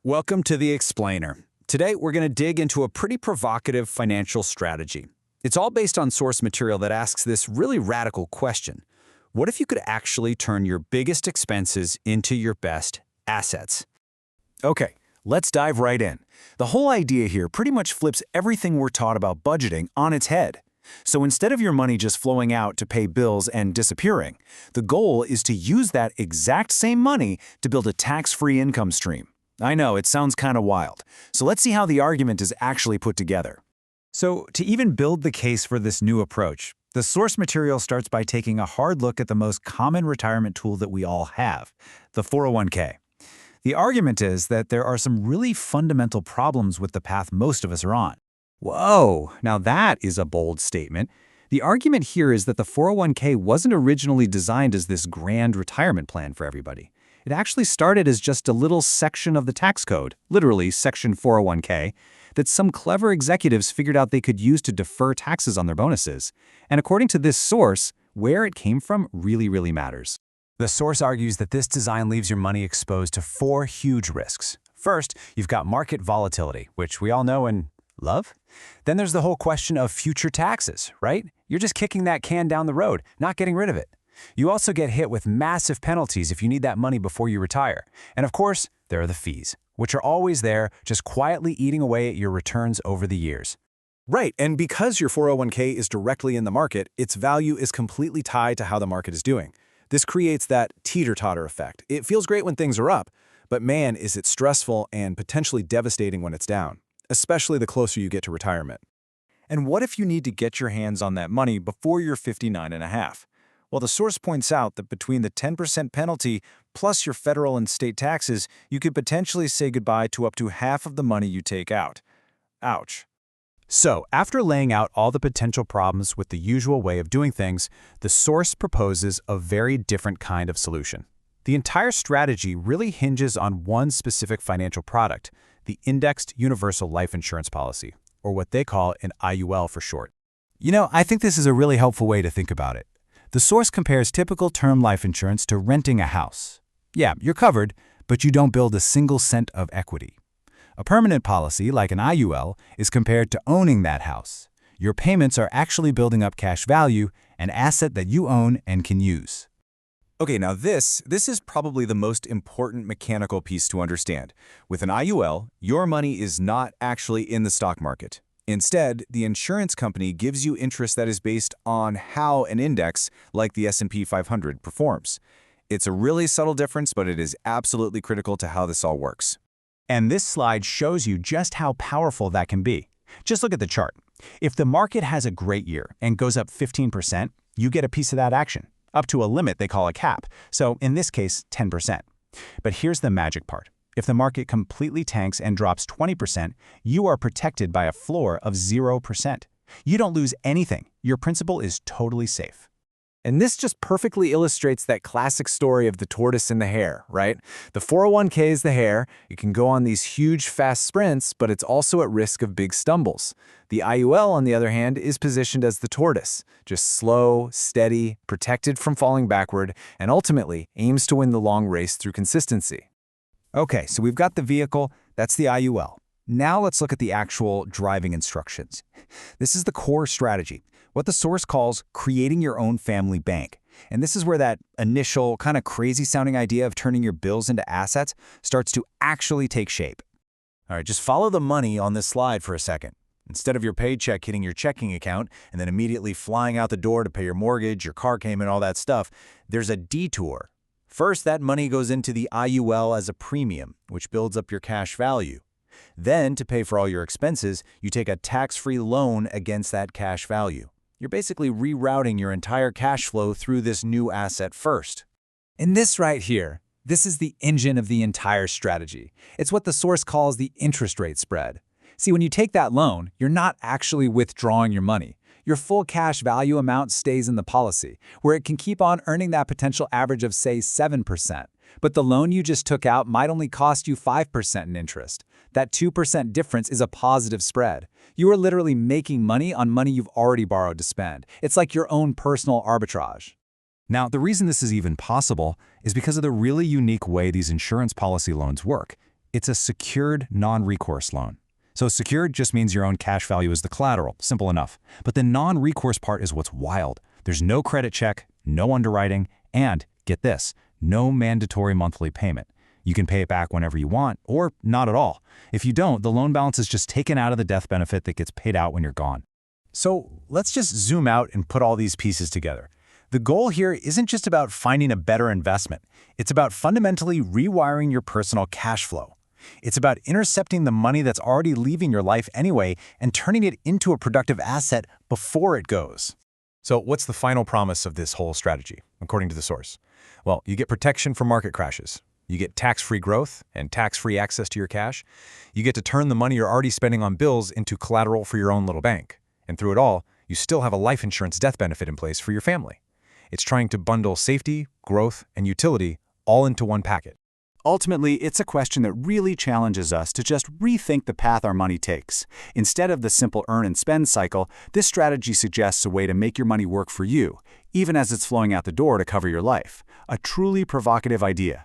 Welcome to The Explainer. Today, we're going to dig into a pretty provocative financial strategy. It's all based on source material that asks this really radical question. What if you could actually turn your biggest expenses into your best assets? Okay, let's dive right in. The whole idea here pretty much flips everything we're taught about budgeting on its head. So instead of your money just flowing out to pay bills and disappearing, the goal is to use that exact same money to build a tax-free income stream. I know, it sounds kind of wild. So let's see how the argument is actually put together. So to even build the case for this new approach, the source material starts by taking a hard look at the most common retirement tool that we all have, the 401k. The argument is that there are some really fundamental problems with the path most of us are on. Whoa, now that is a bold statement. The argument here is that the 401k wasn't originally designed as this grand retirement plan for everybody. It actually started as just a little section of the tax code, literally Section 401k, that some clever executives figured out they could use to defer taxes on their bonuses. And according to this source, where it came from really matters. The source argues that this design leaves your money exposed to 4 huge risks. First, you've got market volatility, which we all know and love. Then there's the whole question of future taxes, right? You're just kicking that can down the road, not getting rid of it. You also get hit with massive penalties if you need that money before you retire. And of course, there are the fees, which are always there, just quietly eating away at your returns over the years. Right, and because your 401k is directly in the market, its value is completely tied to how the market is doing. This creates that teeter-totter effect. It feels great when things are up, but man, is it stressful and potentially devastating when it's down, especially the closer you get to retirement. And what if you need to get your hands on that money before you're 59 and a half? Well, the source points out that between the 10% penalty plus your federal and state taxes, you could potentially say goodbye to up to half of the money you take out. Ouch. So, after laying out all the potential problems with the usual way of doing things, the source proposes a very different kind of solution. The entire strategy really hinges on one specific financial product, the Indexed Universal Life Insurance Policy, or what they call an IUL for short. You know, I think this is a really helpful way to think about it. The source compares typical term life insurance to renting a house. Yeah, you're covered, but you don't build a single cent of equity. A permanent policy, like an IUL, is compared to owning that house. Your payments are actually building up cash value, an asset that you own and can use. Okay, now this is probably the most important mechanical piece to understand. With an IUL, your money is not actually in the stock market. Instead, the insurance company gives you interest that is based on how an index, like the S&P 500, performs. It's a really subtle difference, but it is absolutely critical to how this all works. And this slide shows you just how powerful that can be. Just look at the chart. If the market has a great year and goes up 15%, you get a piece of that action, up to a limit they call a cap, so in this case, 10%. But here's the magic part. If the market completely tanks and drops 20%, you are protected by a floor of 0%. You don't lose anything. Your principal is totally safe. And this just perfectly illustrates that classic story of the tortoise and the hare, right? The 401k is the hare. It can go on these huge, fast sprints, but it's also at risk of big stumbles. The IUL, on the other hand, is positioned as the tortoise, just slow, steady, protected from falling backward, and ultimately aims to win the long race through consistency. Okay, so we've got the vehicle, that's the IUL. Now let's look at the actual driving instructions. This is the core strategy, what the source calls creating your own family bank. And this is where that initial kind of crazy sounding idea of turning your bills into assets starts to actually take shape. All right, just follow the money on this slide for a second. Instead of your paycheck hitting your checking account and then immediately flying out the door to pay your mortgage, your car payment, all that stuff, there's a detour. First, that money goes into the IUL as a premium, which builds up your cash value. Then, to pay for all your expenses, you take a tax-free loan against that cash value. You're basically rerouting your entire cash flow through this new asset first. And this right here, this is the engine of the entire strategy. It's what the source calls the interest rate spread. See, when you take that loan, you're not actually withdrawing your money. Your full cash value amount stays in the policy, where it can keep on earning that potential average of, say, 7%. But the loan you just took out might only cost you 5% in interest. That 2% difference is a positive spread. You are literally making money on money you've already borrowed to spend. It's like your own personal arbitrage. Now, the reason this is even possible is because of the really unique way these insurance policy loans work. It's a secured, non-recourse loan. So secured just means your own cash value is the collateral, simple enough. But the non-recourse part is what's wild. There's no credit check, no underwriting, and, get this, no mandatory monthly payment. You can pay it back whenever you want, or not at all. If you don't, the loan balance is just taken out of the death benefit that gets paid out when you're gone. So let's just zoom out and put all these pieces together. The goal here isn't just about finding a better investment. It's about fundamentally rewiring your personal cash flow. It's about intercepting the money that's already leaving your life anyway and turning it into a productive asset before it goes. So what's the final promise of this whole strategy, according to the source? Well, you get protection from market crashes. You get tax-free growth and tax-free access to your cash. You get to turn the money you're already spending on bills into collateral for your own little bank. And through it all, you still have a life insurance death benefit in place for your family. It's trying to bundle safety, growth, and utility all into one packet. Ultimately, it's a question that really challenges us to just rethink the path our money takes. Instead of the simple earn and spend cycle, this strategy suggests a way to make your money work for you, even as it's flowing out the door to cover your life. A truly provocative idea,